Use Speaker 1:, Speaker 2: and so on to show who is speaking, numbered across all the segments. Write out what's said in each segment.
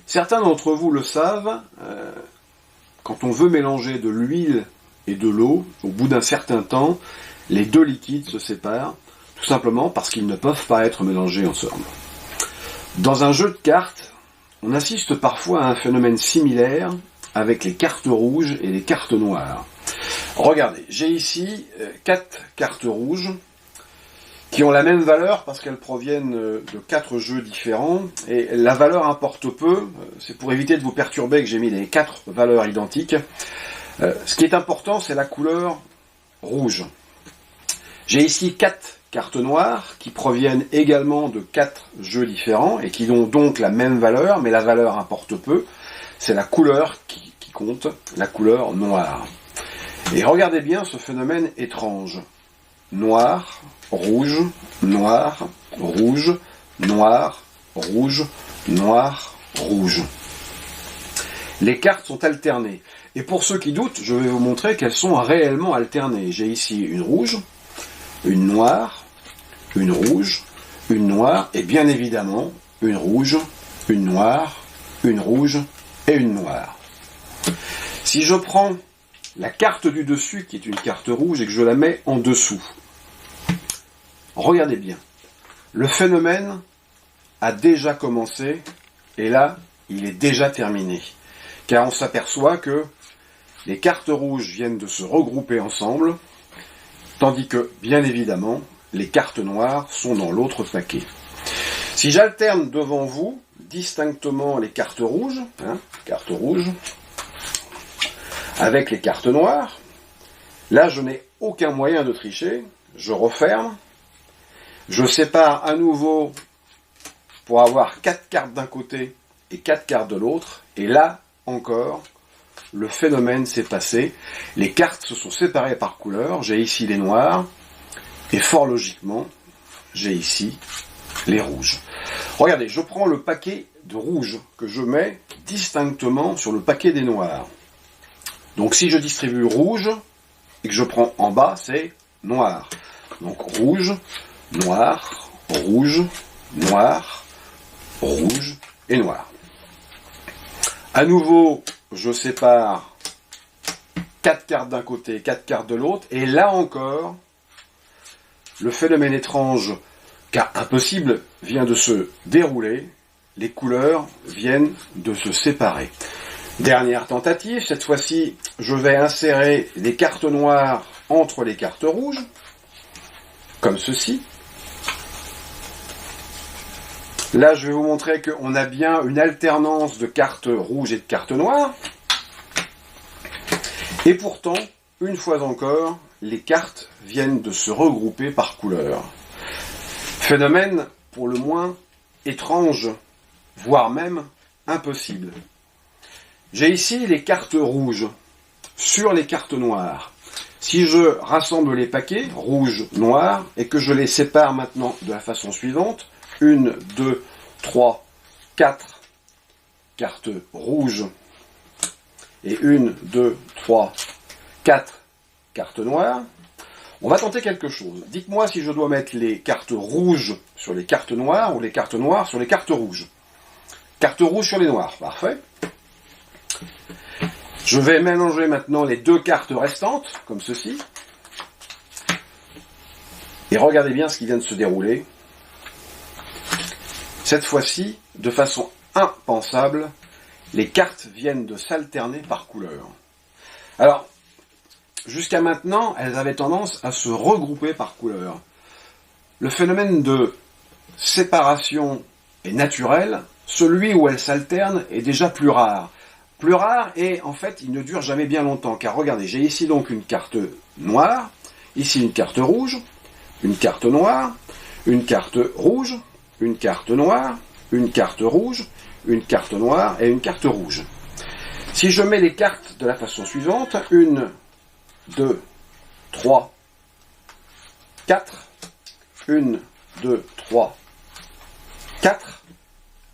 Speaker 1: Certains d'entre vous le savent, quand on veut mélanger de l'huile et de l'eau, au bout d'un certain temps, les deux liquides se séparent, tout simplement parce qu'ils ne peuvent pas être mélangés ensemble. Dans un jeu de cartes, on assiste parfois à un phénomène similaire avec les cartes rouges et les cartes noires. Regardez, j'ai ici 4 cartes rouges qui ont la même valeur parce qu'elles proviennent de 4 jeux différents, et la valeur importe peu, c'est pour éviter de vous perturber que j'ai mis les 4 valeurs identiques. Ce qui est important, c'est la couleur rouge. J'ai ici 4 cartes noires qui proviennent également de 4 jeux différents et qui ont donc la même valeur, mais la valeur importe peu, c'est la couleur qui compte, la couleur noire. Et regardez bien ce phénomène étrange. Noir, rouge, noir, rouge, noir, rouge, noir, rouge. Les cartes sont alternées. Et pour ceux qui doutent, je vais vous montrer qu'elles sont réellement alternées. J'ai ici une rouge, une noire, une rouge, une noire, et bien évidemment, une rouge, une noire, une rouge et une noire. Si je prends la carte du dessus, qui est une carte rouge, et que je la mets en dessous, regardez bien. Le phénomène a déjà commencé, et là, il est déjà terminé. Car on s'aperçoit que les cartes rouges viennent de se regrouper ensemble, tandis que, bien évidemment, les cartes noires sont dans l'autre paquet. Si j'alterne devant vous distinctement les cartes rouges, avec les cartes noires, là je n'ai aucun moyen de tricher, je referme, je sépare à nouveau pour avoir 4 cartes d'un côté et 4 cartes de l'autre, et là encore, le phénomène s'est passé, les cartes se sont séparées par couleur, j'ai ici les noirs, et fort logiquement, j'ai ici les rouges. Regardez, je prends le paquet de rouges que je mets distinctement sur le paquet des noirs. Donc si je distribue rouge, et que je prends en bas, c'est noir. Donc rouge, noir, rouge, noir, rouge et noir. À nouveau, je sépare 4 cartes d'un côté, 4 cartes de l'autre, et là encore, le phénomène étrange, car impossible, vient de se dérouler, les couleurs viennent de se séparer. Dernière tentative, cette fois-ci, je vais insérer les cartes noires entre les cartes rouges, comme ceci. Là, je vais vous montrer qu'on a bien une alternance de cartes rouges et de cartes noires. Et pourtant, une fois encore, les cartes viennent de se regrouper par couleur. Phénomène pour le moins étrange, voire même impossible. J'ai ici les cartes rouges sur les cartes noires. Si je rassemble les paquets, rouge, noir, et que je les sépare maintenant de la façon suivante, 1, 2, 3, 4 cartes rouges et 1, 2, 3, 4 cartes noires, on va tenter quelque chose. Dites-moi si je dois mettre les cartes rouges sur les cartes noires ou les cartes noires sur les cartes rouges. Cartes rouges sur les noirs, parfait. Je vais mélanger maintenant les 2 cartes restantes, comme ceci. Et regardez bien ce qui vient de se dérouler. Cette fois-ci, de façon impensable, les cartes viennent de s'alterner par couleur. Alors, jusqu'à maintenant, elles avaient tendance à se regrouper par couleur. Le phénomène de séparation est naturel, celui où elles s'alternent est déjà plus rare. Plus rare et en fait, il ne dure jamais bien longtemps, car regardez, j'ai ici donc une carte noire, ici une carte rouge, une carte noire, une carte rouge, une carte noire, une carte rouge, une carte noire et une carte rouge. Si je mets les cartes de la façon suivante, 1, 2, 3, 4, 1, 2, 3, 4,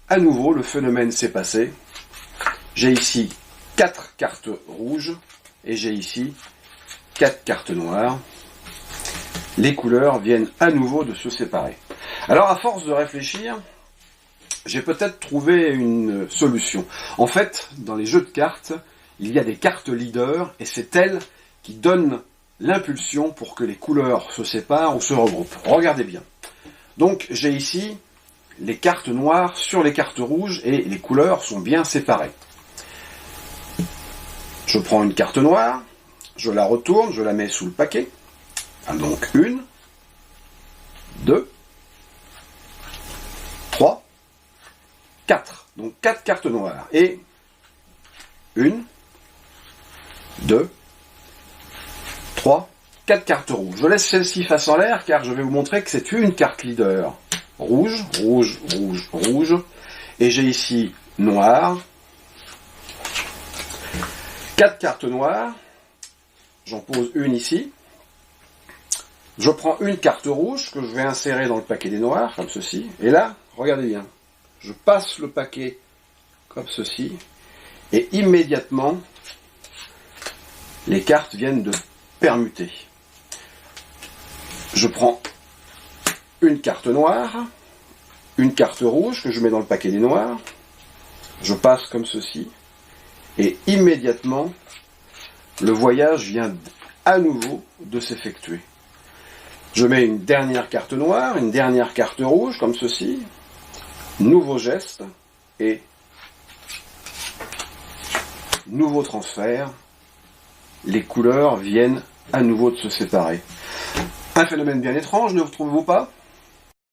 Speaker 1: à nouveau le phénomène s'est passé. J'ai ici 4 cartes rouges et j'ai ici 4 cartes noires. Les couleurs viennent à nouveau de se séparer. Alors à force de réfléchir, j'ai peut-être trouvé une solution. En fait, dans les jeux de cartes, il y a des cartes leaders, et c'est elles qui donnent l'impulsion pour que les couleurs se séparent ou se regroupent. Regardez bien. Donc j'ai ici les cartes noires sur les cartes rouges, et les couleurs sont bien séparées. Je prends une carte noire, je la retourne, je la mets sous le paquet. Donc 1, 2, 3, 4. Donc 4 cartes noires. Et 1, 2, 3, 4 cartes rouges. Je laisse celle-ci face en l'air car je vais vous montrer que c'est une carte leader. Rouge, rouge, rouge, rouge. Et j'ai ici noir. 4 cartes noires. J'en pose une ici. Je prends une carte rouge que je vais insérer dans le paquet des noirs, comme ceci. Et là, regardez bien. Je passe le paquet comme ceci. Et immédiatement, les cartes viennent de permuter. Je prends une carte noire, une carte rouge que je mets dans le paquet des noirs. Je passe comme ceci. Et immédiatement, le voyage vient à nouveau de s'effectuer. Je mets une dernière carte noire, une dernière carte rouge, comme ceci. Nouveau geste et nouveau transfert. Les couleurs viennent à nouveau de se séparer. Un phénomène bien étrange, ne trouvez-vous pas ?